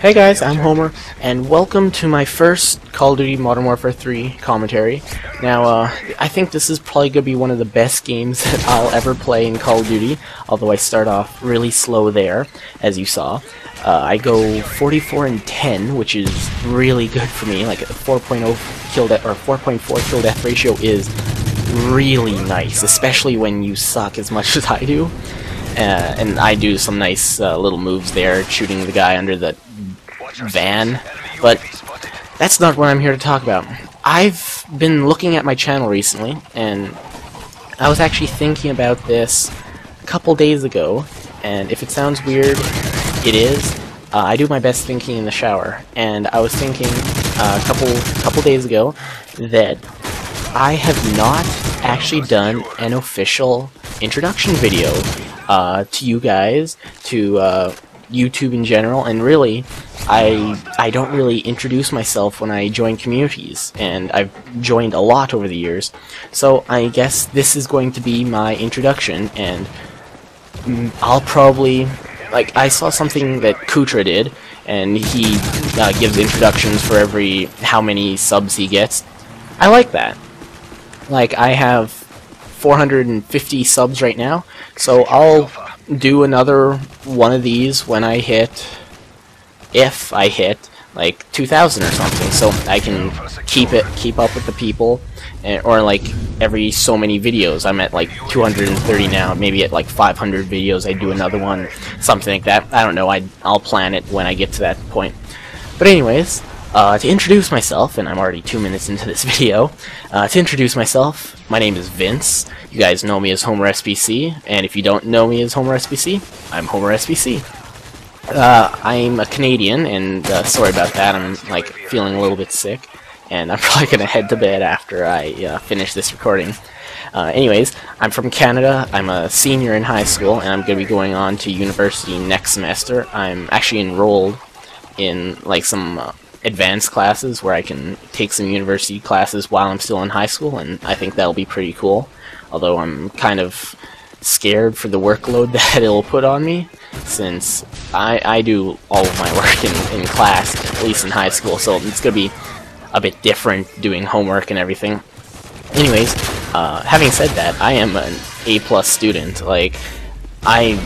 Hey guys, I'm Homer, and welcome to my first Call of Duty Modern Warfare 3 commentary. Now, I think this is probably going to be one of the best games that I'll ever play in Call of Duty, although I start off really slow there, as you saw. I go 44 and 10, which is really good for me. Like a 4.0 kill death or 4.4 kill death ratio is really nice, especially when you suck as much as I do. And I do some nice little moves there, shooting the guy under the van, but that's not what I'm here to talk about. I've been looking at my channel recently, and I was actually thinking about this a couple days ago, and if it sounds weird, it is. I do my best thinking in the shower, and I was thinking a couple days ago that I have not actually done an official introduction video to you guys, to YouTube in general, and really, I don't really introduce myself when I join communities, and I've joined a lot over the years, so I guess this is going to be my introduction, and I'll probably, like, I saw something that Kutra did, and he gives introductions for every how many subs he gets. I like that. Like, I have 450 subs right now, so I'll do another one of these when I hit, if I hit like 2,000 or something, so I can keep up with the people, or like every so many videos. I'm at like 230 now, maybe at like 500 videos I do another one, something like that. I don't know, I'll plan it when I get to that point. But anyways, to introduce myself, and I'm already 2 minutes into this video, to introduce myself, my name is Vince. You guys know me as HomerSPC, and if you don't know me as HomerSPC, I'm HomerSPC. I'm a Canadian, and sorry about that, I'm like feeling a little bit sick, and I'm probably gonna head to bed after I finish this recording. Anyways, I'm from Canada, I'm a senior in high school, and I'm gonna be going on to university next semester. I'm actually enrolled in like some advanced classes where I can take some university classes while I'm still in high school, and I think that'll be pretty cool, although I'm kind of scared for the workload that it'll put on me, since I do all of my work in class, at least in high school, so it's gonna be a bit different doing homework and everything. Anyways, having said that, I am an A+ student. Like, I'm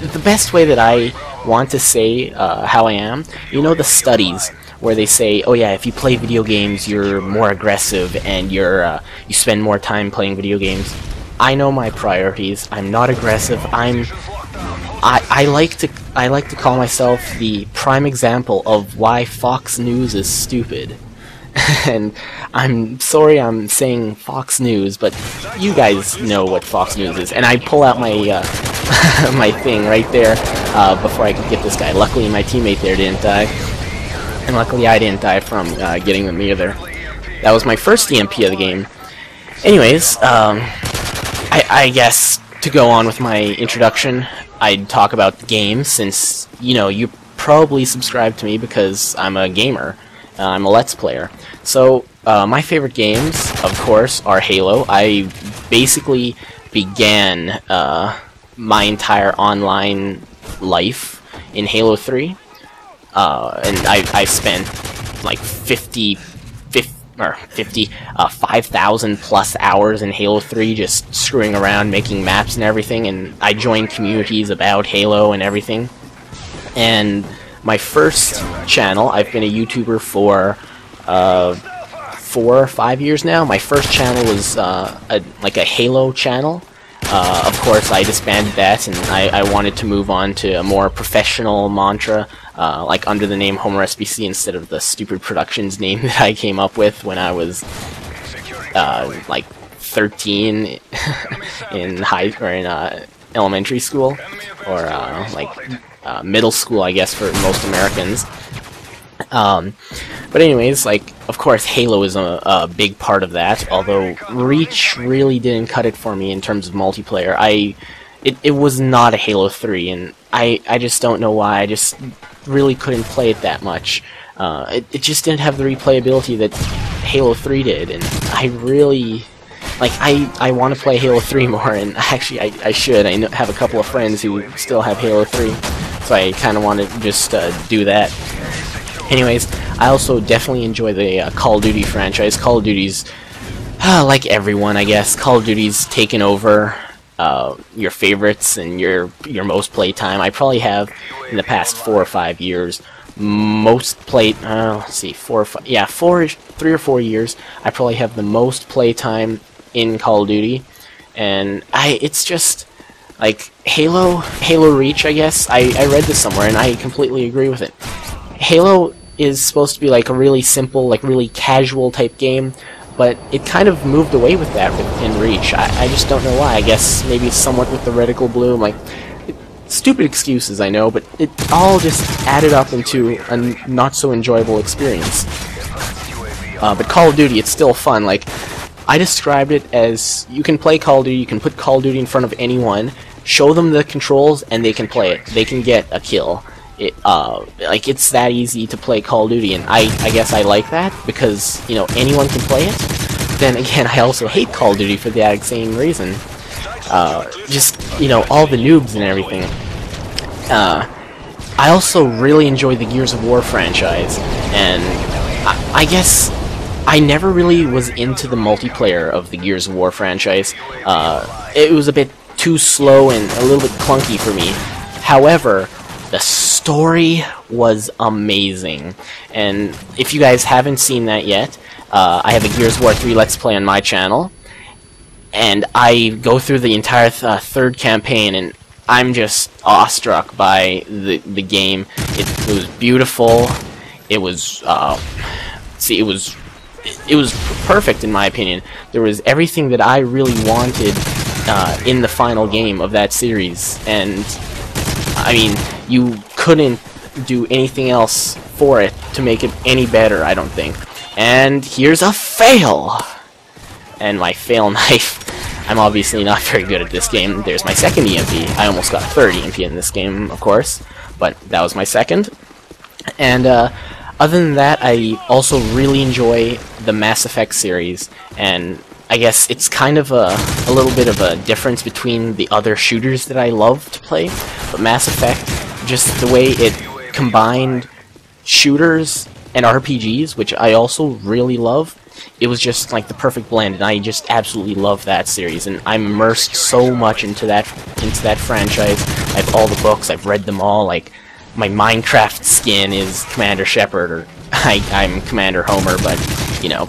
the best way that I want to say how I am, you know the studies where they say, oh yeah, if you play video games, you're more aggressive and you spend more time playing video games. I know my priorities. I'm not aggressive. I like to call myself the prime example of why Fox News is stupid. And I'm sorry I'm saying Fox News, but you guys know what Fox News is. And I pull out my my thing right there before I could get this guy. Luckily my teammate there didn't die. And luckily I didn't die from getting them either. That was my first EMP of the game. Anyways, I guess to go on with my introduction, I'd talk about the game, since, you know, you probably subscribe to me because I'm a gamer. I'm a Let's Player. So, my favorite games, of course, are Halo. I basically began my entire online life in Halo 3. And I spent like 5,000 plus hours in Halo 3 just screwing around, making maps and everything, and I joined communities about Halo and everything. And my first channel, I've been a YouTuber for 4 or 5 years now. My first channel was like a Halo channel. Of course, I disbanded that, and I wanted to move on to a more professional mantra, like under the name HomerSPC instead of the stupid productions name that I came up with when I was like 13 in elementary school, or like middle school, I guess, for most Americans. But anyways, like, of course, Halo is a big part of that, although Reach really didn't cut it for me in terms of multiplayer. It was not a Halo 3, and I just don't know why. I just really couldn't play it that much. It just didn't have the replayability that Halo 3 did, and I really, like, I want to play Halo 3 more, and actually I should. I have a couple of friends who still have Halo 3. so I kind of want to just do that. Anyways, I also definitely enjoy the Call of Duty franchise. Call of Duty's, like everyone, I guess, Call of Duty's taken over your favorites and your most played time. I probably have, in the past 4 or 5 years, most played, let's see, 3 or 4 years, I probably have the most play time in Call of Duty, and it's just, like, Halo Reach, I guess, I read this somewhere, and I completely agree with it. Halo is supposed to be like a really simple, like really casual type game, but it kind of moved away with that in Reach. I just don't know why. I guess maybe somewhat with the reticle bloom, like, stupid excuses, I know, but it all just added up into a not so enjoyable experience. But Call of Duty, it's still fun. Like, I described it as, you can play Call of Duty, you can put Call of Duty in front of anyone, show them the controls, and they can play it. They can get a kill. Like, it's that easy to play Call of Duty, and I guess I like that, because, you know, anyone can play it. Then again, I also hate Call of Duty for that same reason. Just, you know, all the noobs and everything. I also really enjoy the Gears of War franchise, and I guess I never really was into the multiplayer of the Gears of War franchise. It was a bit too slow and a little bit clunky for me. However, the story was amazing, and if you guys haven't seen that yet, I have a Gears of War 3 Let's Play on my channel, and I go through the entire third campaign, and I'm just awestruck by the game. It was beautiful. It was it was perfect in my opinion. There was everything that I really wanted in the final game of that series, and I mean, you couldn't do anything else for it to make it any better, I don't think. And here's a fail! And my fail knife. I'm obviously not very good at this game. There's my second EMP. I almost got a third EMP in this game, of course, but that was my second. And other than that, I also really enjoy the Mass Effect series, and I guess it's kind of a little bit of a difference between the other shooters that I love to play, but Mass Effect, just the way it combined shooters and RPGs, which I also really love, it was just like the perfect blend, and I just absolutely love that series, and I'm immersed so much into that franchise. I have all the books, I've read them all, like, my Minecraft skin is Commander Shepard, or I'm Commander Homer, but, you know.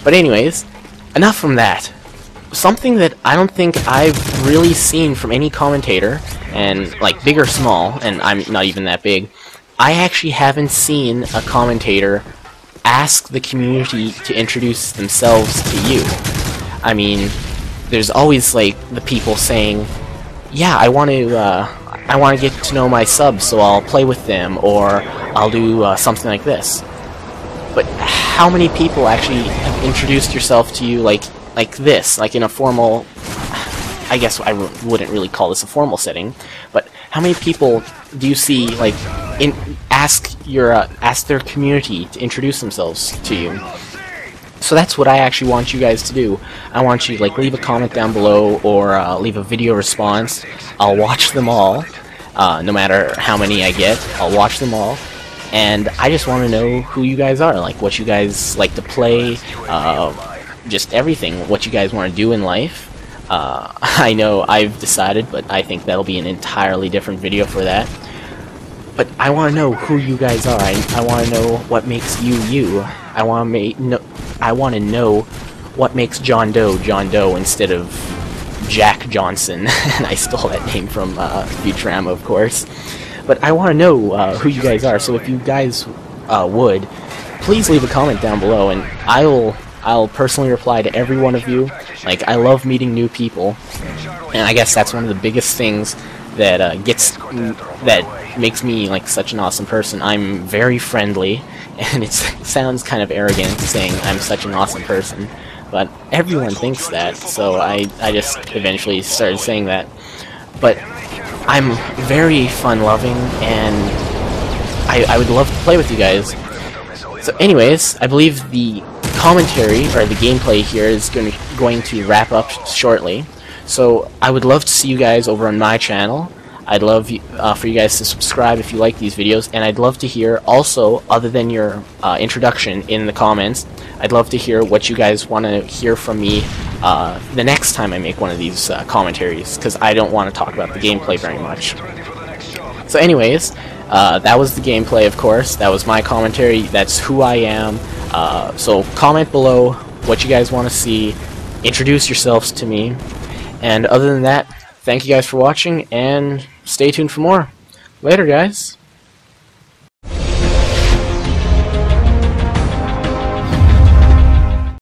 But anyways, enough from that. Something that I don't think I've really seen from any commentator, and like big or small, and I'm not even that big, I actually haven't seen a commentator ask the community to introduce themselves to you. I mean, there's always like the people saying, yeah, I want to get to know my subs, so I'll play with them, or I'll do something like this. But how many people actually have introduced yourself to you like this, like in a formal, I guess I wouldn't really call this a formal setting, but how many people do you see like ask their community to introduce themselves to you? So that's what I actually want you guys to do. I want you to like leave a comment down below, or leave a video response. I'll watch them all, no matter how many I get. I'll watch them all. And I just want to know who you guys are, like what you guys like to play, just everything, what you guys want to do in life. I know I've decided, but I think that'll be an entirely different video for that. But I want to know who you guys are. I want to know what makes you you. I want to know what makes John Doe instead of Jack Johnson. And I stole that name from Futurama, of course. But I want to know who you guys are, so if you guys would, please leave a comment down below, and I'll personally reply to every one of you. Like, I love meeting new people, and I guess that's one of the biggest things that that makes me like such an awesome person. I'm very friendly, and it sounds kind of arrogant saying I'm such an awesome person, but everyone thinks that, so I just eventually started saying that. But I'm very fun-loving, and I would love to play with you guys. So anyways, I believe the commentary, or the gameplay here, is going to wrap up shortly. So I would love to see you guys over on my channel. I'd love for you guys to subscribe if you like these videos, and I'd love to hear also, other than your introduction in the comments, I'd love to hear what you guys want to hear from me the next time I make one of these commentaries, because I don't want to talk about the gameplay very much. So anyways, that was the gameplay, of course. That was my commentary. That's who I am. So comment below what you guys want to see. Introduce yourselves to me. And other than that, thank you guys for watching, and stay tuned for more. Later, guys.